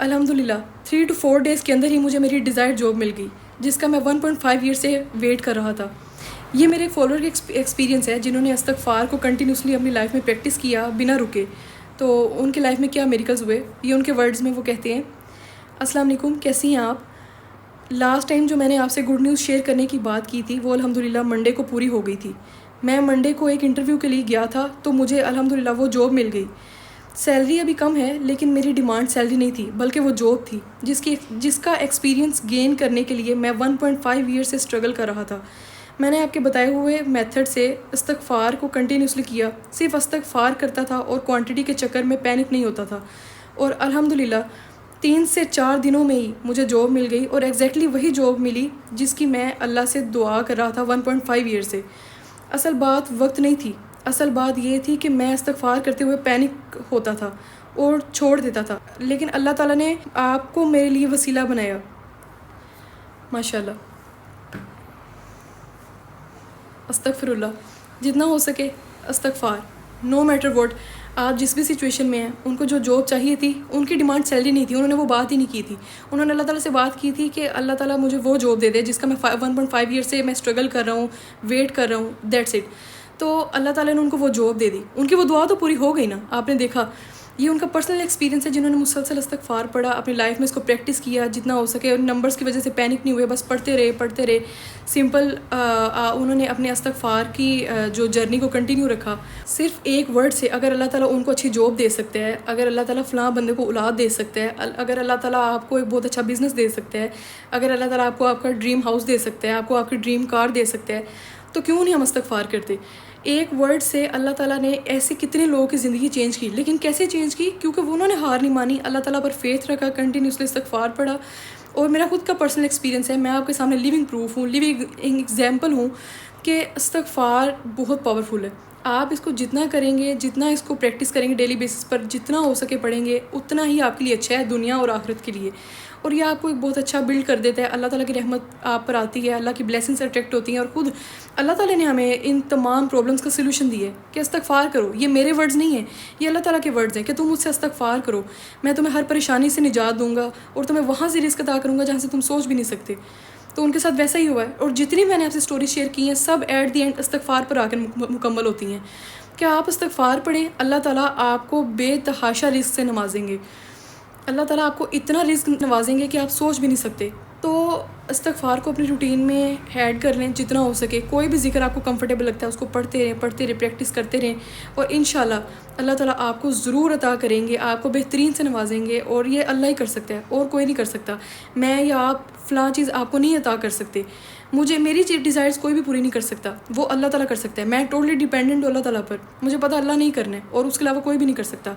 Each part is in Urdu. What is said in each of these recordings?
الحمدللہ 3 to 4 days کے اندر ہی مجھے میری ڈیزائر جاب مل گئی، جس کا میں 1.5 ایئر سے ویٹ کر رہا تھا۔ یہ میرے ایک فالوور کا ایکسپیرینس ہے جنہوں نے استغفار کو کنٹینیوسلی اپنی لائف میں پریکٹس کیا بنا رکے، تو ان کی لائف میں کیا میریکلز ہوئے، یہ ان کے ورڈز میں وہ کہتے ہیں۔ السلام علیکم، کیسی ہیں آپ؟ لاسٹ ٹائم جو میں نے آپ سے گڈ نیوز شیئر کرنے کی بات کی تھی وہ الحمدللہ منڈے کو پوری ہو گئی تھی۔ میں منڈے کو ایک انٹرویو کے لیے گیا تھا تو مجھے الحمدللہ وہ جاب مل گئی۔ سیلری ابھی کم ہے لیکن میری ڈیمانڈ سیلری نہیں تھی بلکہ وہ جاب تھی جس کا ایکسپیرینس گین کرنے کے لیے میں 1.5 ایئر سے اسٹرگل کر رہا تھا۔ میں نے آپ کے بتائے ہوئے میتھڈ سے استغفار کو کنٹینیوسلی کیا، صرف استغفار کرتا تھا اور کوانٹٹی کے چکر میں پینک نہیں ہوتا تھا، اور الحمدللہ 3 سے 4 دنوں میں ہی مجھے جاب مل گئی، اور ایگزیکٹلی وہی جاب ملی جس کی میں اللہ سے دعا کر رہا تھا 1.5 ایئر سے۔ اصل بات وقت نہیں تھی، اصل بات یہ تھی کہ میں استغفار کرتے ہوئے پینک ہوتا تھا اور چھوڑ دیتا تھا، لیکن اللہ تعالیٰ نے آپ کو میرے لیے وسیلہ بنایا، ماشاءاللہ۔ استغفر اللہ، جتنا ہو سکے استغفار، نو میٹر واٹ۔ آپ جس بھی سچویشن میں ہیں، ان کو جو جاب چاہیے تھی، ان کی ڈیمانڈ سیلری نہیں تھی، انہوں نے وہ بات ہی نہیں کی تھی، انہوں نے اللہ تعالیٰ سے بات کی تھی کہ اللہ تعالیٰ مجھے وہ جاب دے دے جس کا میں 1.5 ایئر سے میں اسٹرگل کر رہا ہوں، ویٹ کر رہا ہوں، دیٹس اٹ۔ تو اللہ تعالیٰ نے ان کو وہ جاب دے دی، ان کی وہ دعا تو پوری ہو گئی نا، آپ نے دیکھا۔ یہ ان کا پرسنل ایکسپیرینس ہے جنہوں نے مسلسل استغفار پڑھا، اپنی لائف میں اس کو پریکٹس کیا جتنا ہو سکے، اور نمبرز کی وجہ سے پینک نہیں ہوئے، بس پڑھتے رہے سمپل۔ انہوں نے اپنے استغفار کی جو جرنی کو کنٹینیو رکھا۔ صرف ایک ورڈ سے اگر اللہ تعالیٰ ان کو اچھی جاب دے سکتا ہے، اگر اللہ تعالیٰ فلاں بندے کو اولاد دے سکتا ہے، اگر اللہ تعالیٰ آپ کو ایک بہت اچھا بزنس دے سکتا ہے، اگر اللہ تعالیٰ آپ کو آپ کا ڈریم ہاؤس دے سکتا ہے، آپ کو آپ کی ڈریم کار دے سکتا ہے، تو کیوں نہیں ہم استغفار کرتے؟ ایک ورڈ سے اللہ تعالیٰ نے ایسے کتنے لوگوں کی زندگی چینج کی، لیکن کیسے چینج کی؟ کیونکہ انہوں نے ہار نہیں مانی، اللہ تعالیٰ پر فیتھ رکھا، کنٹینیوسلی استغفار پڑھا۔ اور میرا خود کا پرسنل ایکسپیرینس ہے، میں آپ کے سامنے لیونگ پروف ہوں، لیونگ ایگزامپل ہوں کہ استغفار بہت پاورفل ہے۔ آپ اس کو جتنا کریں گے، جتنا اس کو پریکٹس کریں گے ڈیلی بیسس پر، جتنا ہو سکے پڑھیں گے، اتنا ہی آپ کے لیے اچھا ہے دنیا اور آخرت کے لیے، اور یہ آپ کو ایک بہت اچھا بلڈ کر دیتا ہے۔ اللہ تعالیٰ کی رحمت آپ پر آتی ہے، اللہ کی بلیسنگس اٹریکٹ ہوتی ہیں، اور خود اللہ تعالیٰ نے ہمیں ان تمام پرابلمس کا سلوشن دی ہے کہ استغفار کرو۔ یہ میرے ورڈز نہیں ہیں، یہ اللہ تعالیٰ کے ورڈز ہیں کہ تم مجھ سے استغفار کرو، میں تمہیں ہر پریشانی سے نجات دوں گا اور تمہیں وہاں سے رزق عطا کروں گا جہاں سے تم سوچ بھی نہیں سکتے۔ تو ان کے ساتھ ویسا ہی ہوا ہے، اور جتنی میں نے آپ سے اسٹوری شیئر کی ہیں سب ایٹ دی اینڈ استغفار پر آ کر مکمل ہوتی ہیں۔ کہ آپ استغفار پڑھیں، اللہ تعالیٰ آپ کو بے تحاشا رزق سے نوازیں گے، اللہ تعالیٰ آپ کو اتنا رزق نوازیں گے کہ آپ سوچ بھی نہیں سکتے۔ تو استغفار کو اپنی روٹین میں ایڈ کر لیں جتنا ہو سکے، کوئی بھی ذکر آپ کو کمفرٹیبل لگتا ہے اس کو پڑھتے رہیں، پریکٹس کرتے رہیں، اور انشاءاللہ اللہ تعالیٰ آپ کو ضرور عطا کریں گے، آپ کو بہترین سے نوازیں گے، اور یہ اللہ ہی کر سکتا ہے اور کوئی نہیں کر سکتا۔ میں یا آپ فلاں چیز آپ کو نہیں عطا کر سکتے، میری ڈیزائرز کوئی بھی پوری نہیں کر سکتا، وہ اللہ تعالیٰ کر سکتا ہے۔ میں ٹوٹلی ڈیپینڈنٹ ہوں اللہ تعالیٰ پر، مجھے پتہ اللہ نہیں کرنا ہے اور اس کے علاوہ کوئی بھی نہیں کر سکتا۔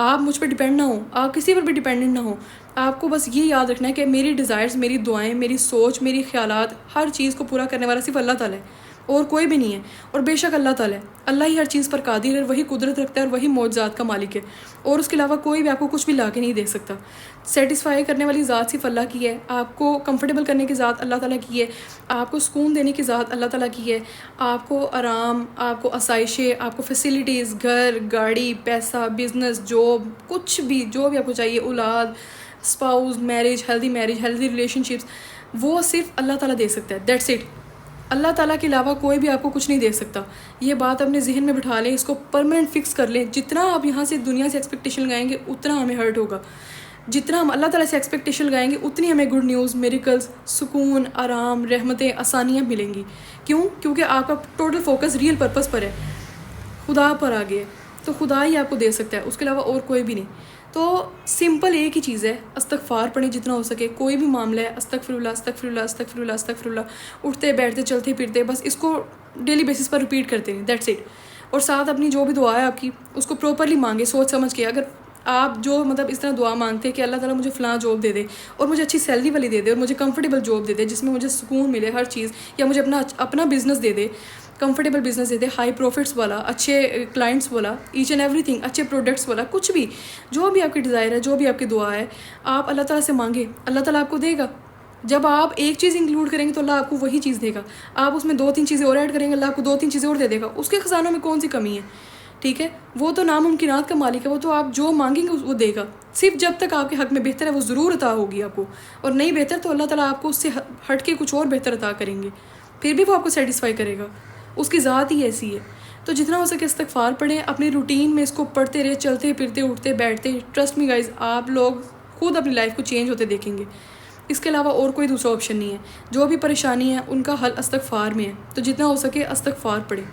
آپ مجھ پہ ڈیپینڈ نہ ہوں، آپ کسی پر بھی ڈیپینڈنٹ نہ ہوں، آپ کو بس یہ یاد رکھنا ہے کہ میری ڈیزائرز، میری دعائیں، میری سوچ، میری خیالات، ہر چیز کو پورا کرنے والا صرف اللہ تعالیٰ ہے اور کوئی بھی نہیں ہے۔ اور بے شک اللہ تعالیٰ ہے، اللہ ہی ہر چیز پر قادر ہے، وہی قدرت رکھتا ہے اور وہی معجزات کا مالک ہے، اور اس کے علاوہ کوئی بھی آپ کو کچھ بھی لا کے نہیں دے سکتا۔ سیٹسفائی کرنے والی ذات صرف اللہ کی ہے، آپ کو کمفرٹیبل کرنے کی ذات اللہ تعالیٰ کی ہے، آپ کو سکون دینے کی ذات اللہ تعالیٰ کی ہے، آپ کو آرام، آپ کو آسائشیں، آپ کو فیسلٹیز، گھر، گاڑی، پیسہ، بزنس، جاب، کچھ بھی جو بھی آپ کو چاہیے، اولاد، spouse, marriage, healthy relation ships, وہ صرف اللہ تعالیٰ دے سکتا ہے، دیٹس اٹ۔ اللہ تعالیٰ کے علاوہ کوئی بھی آپ کو کچھ نہیں دے سکتا۔ یہ بات اپنے ذہن میں بٹھا لیں، اس کو پرماننٹ فکس کر لیں۔ جتنا آپ یہاں سے دنیا سے ایکسپیکٹیشن لگائیں گے اتنا ہمیں ہرٹ ہوگا، جتنا ہم اللہ تعالیٰ سے ایکسپیکٹیشن لگائیں گے اتنی ہمیں گڈ نیوز، میریکلز، سکون، آرام، رحمتیں، آسانیاں ملیں گی۔ کیونکہ آپ کا ٹوٹل فوکس ریئل پرپس پر ہے، خدا پر آ گیا، تو خدا ہی آپ کو دے سکتا ہے، اس کے علاوہ اور کوئی بھی نہیں۔ تو سمپل ایک ہی چیز ہے، استغفار پڑھیں جتنا ہو سکے، کوئی بھی معاملہ ہے، استغفر اللہ، استغفر اللہ، استغفر اللہ، استغفر اللہ، اٹھتے بیٹھتے چلتے پھرتے، بس اس کو ڈیلی بیسس پر ریپیٹ کرتے ہیں، دیٹس اٹ۔ اور ساتھ اپنی جو بھی دعا ہے آپ کی، اس کو پراپرلی مانگے، سوچ سمجھ کے۔ اگر آپ جو اس طرح دعا مانگتے ہیں کہ اللہ تعالیٰ مجھے فلاں جاب دے دے اور مجھے اچھی سیلری والی دے دے اور مجھے کمفرٹیبل جاب دے دے جس میں مجھے سکون ملے ہر چیز، یا مجھے اپنا business they they, comfortable business they they, high prophets والا، اچھے کلائنٹس والا، ایچ اینڈ ایوری تھنگ، اچھے پروڈکٹس والا، کچھ بھی جو بھی آپ کی ڈیزائر ہے، جو بھی آپ کی دعا ہے، آپ اللہ تعالیٰ سے مانگے، اللہ تعالیٰ آپ کو دے گا۔ جب آپ ایک چیز انکلوڈ کریں گے تو اللہ آپ کو وہی چیز دے گا، آپ اس میں 2-3 چیزیں اور ایڈ کریں گے، اللہ آپ کو 2-3 چیزیں اور دے دے گا، اس کے خزانوں میں کون سی کمی ہے؟ ٹھیک ہے. وہ تو ناممکنات کا مالک ہے, وہ تو آپ جو مانگیں گے وہ دے گا. صرف جب تک آپ کے حق میں بہتر ہے وہ ضرور عطا ہوگی آپ کو, اور نہیں بہتر تو اللہ تعالیٰ آپ کو اس سے ہٹ کے کچھ اور بہتر عطا کریں گے, پھر بھی وہ آپ کو سیٹسفائی کرے گا. اس کی ذات ہی ایسی ہے. تو جتنا ہو سکے استغفار پڑھیں, اپنی روٹین میں اس کو پڑھتے رہے, چلتے پھرتے اٹھتے بیٹھتے. ٹرسٹ می گائز, آپ لوگ خود اپنی لائف کو چینج ہوتے دیکھیں گے. اس کے علاوہ اور کوئی دوسرا آپشن نہیں ہے. جو بھی پریشانی ہے ان کا حل استغفار میں ہے, تو جتنا ہو سکے استغفار پڑھیں.